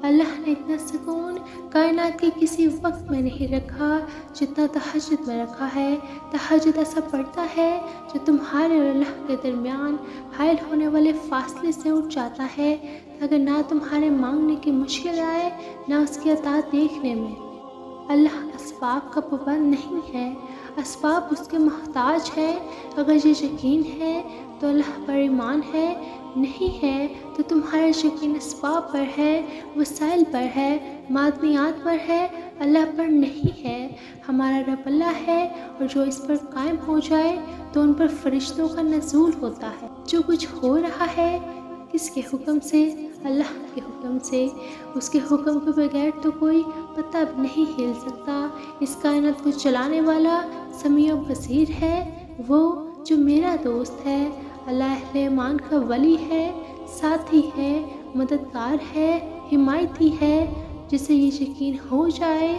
اللہ نے اتنا سکون کائنات کے کسی وقت میں نہیں رکھا جتنا تہجد میں رکھا ہے۔ تہجد ایسا پڑتا ہے جو تمہارے اور اللہ کے درمیان حائل ہونے والے فاصلے سے اٹھ جاتا ہے، تاکہ نہ تمہارے مانگنے کی مشکل آئے نہ اس کی عطا دیکھنے میں۔ اللہ اسباب کا پابند نہیں ہے، اسباب اس کے محتاج ہے۔ اگر یہ یقین ہے تو اللہ پر ایمان ہے، نہیں ہے تو تمہارا یقین اسباب پر ہے، وسائل پر ہے، معدنیات پر ہے، اللہ پر نہیں ہے۔ ہمارا رب اللہ ہے، اور جو اس پر قائم ہو جائے تو ان پر فرشتوں کا نزول ہوتا ہے۔ جو کچھ ہو رہا ہے کس کے حکم سے؟ اللہ کے حکم سے۔ اس کے حکم کے بغیر تو کوئی پتہ بھی نہیں ہل سکتا۔ اس کائنات کو چلانے والا سمیع و بصیر ہے، وہ جو میرا دوست ہے۔ اللہ اہل ایمان کا ولی ہے، ساتھی ہے، مددگار ہے، حمایتی ہے۔ جسے یہ یقین ہو جائے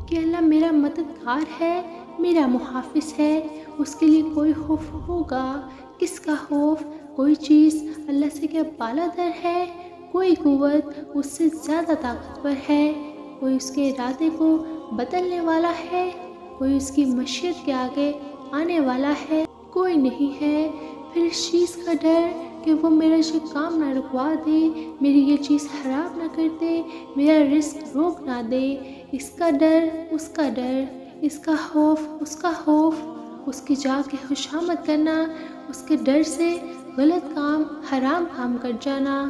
کہ اللہ میرا مددگار ہے، میرا محافظ ہے، اس کے لیے کوئی خوف ہوگا۔ کس کا خوف؟ کوئی چیز اللہ سے کیا بالاتر ہے؟ کوئی قوت اس سے زیادہ طاقتور ہے؟ کوئی اس کے ارادے کو بدلنے والا ہے؟ کوئی اس کی مشیت کے آگے آنے والا ہے؟ کوئی نہیں ہے۔ پھر اس چیز کا ڈر کہ وہ میرا یہ کام نہ رکوا دے، میری یہ چیز حرام نہ کر دے، میرا رزق روک نہ دے، اس کا ڈر، اس کا ڈر، اس کا خوف، اس کا خوف، اس کی جا کے خوشامد کرنا، اس کے ڈر سے غلط کام، حرام کام کر جانا۔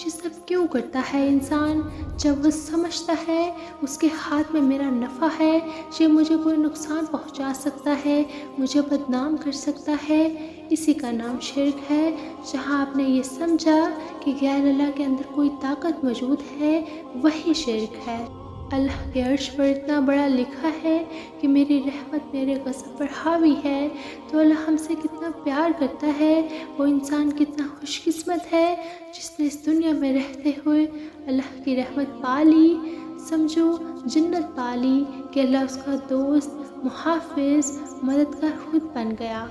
یہ سب کیوں کرتا ہے انسان؟ جب وہ سمجھتا ہے اس کے ہاتھ میں میرا نفع ہے، یہ مجھے کوئی نقصان پہنچا سکتا ہے، مجھے بدنام کر سکتا ہے۔ اسی کا نام شرک ہے۔ جہاں آپ نے یہ سمجھا کہ غیر اللہ کے اندر کوئی طاقت موجود ہے، وہی شرک ہے۔ اللہ کے عرش پر اتنا بڑا لکھا ہے کہ میری رحمت میرے غضب پر حاوی ہے، تو اللہ ہم سے کتنا پیار کرتا ہے۔ وہ انسان کتنا خوش قسمت ہے جس نے اس دنیا میں رہتے ہوئے اللہ کی رحمت پا لی، سمجھو جنت پا لی کہ اللہ اس کا دوست، محافظ، مددگار خود بن گیا۔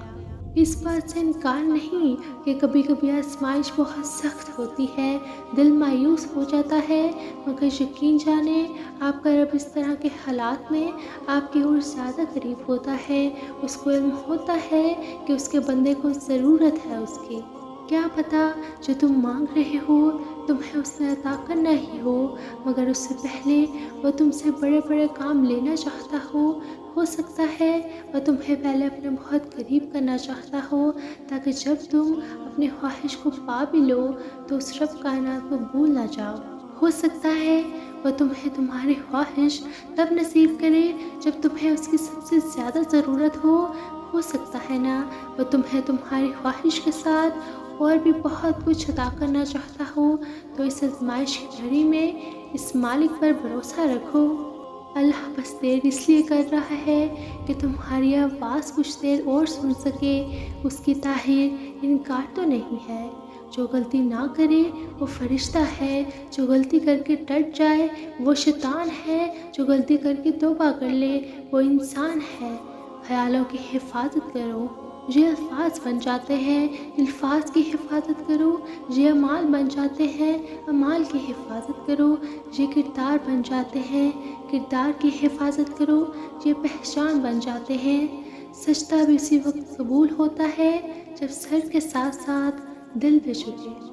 اس بات سے انکار نہیں کہ کبھی کبھی آزمائش بہت سخت ہوتی ہے، دل مایوس ہو جاتا ہے، مگر یقین جانے آپ کا رب اس طرح کے حالات میں آپ کی اور زیادہ قریب ہوتا ہے۔ اس کو علم ہوتا ہے کہ اس کے بندے کو ضرورت ہے اس کی۔ کیا پتہ جو تم مانگ رہے ہو تمہیں اس نے عطا کرنا ہی ہو، مگر اس سے پہلے وہ تم سے بڑے بڑے کام لینا چاہتا ہو سکتا ہے وہ تمہیں پہلے اپنے بہت قریب کرنا چاہتا ہو، تاکہ جب تم اپنی خواہش کو پا بھی لو تو اس رب کائنات کو بھول نہ جاؤ۔ ہو سکتا ہے وہ تمہیں تمہاری خواہش تب نصیب کرے جب تمہیں اس کی سب سے زیادہ ضرورت ہو سکتا ہے نا وہ تمہیں تمہاری خواہش کے ساتھ اور بھی بہت کچھ عطا کرنا چاہتا ہو۔ تو اس آزمائش کی گھڑی میں اس مالک پر بھروسہ رکھو۔ اللہ بس دیر اس لیے کر رہا ہے کہ تمہاری آواز کچھ دیر اور سن سکے۔ اس کی تاخیر انکار تو نہیں ہے۔ جو غلطی نہ کرے وہ فرشتہ ہے، جو غلطی کر کے ڈٹ جائے وہ شیطان ہے، جو غلطی کر کے توبہ کر لے وہ انسان ہے۔ خیالوں کی حفاظت کرو، یہ الفاظ بن جاتے ہیں، الفاظ کی حفاظت کرو، یہ اعمال بن جاتے ہیں، اعمال کی حفاظت کرو، یہ کردار بن جاتے ہیں، کردار کی حفاظت کرو، یہ پہچان بن جاتے ہیں۔ سجدہ بھی اسی وقت قبول ہوتا ہے جب سر کے ساتھ ساتھ دل بھی جھکے۔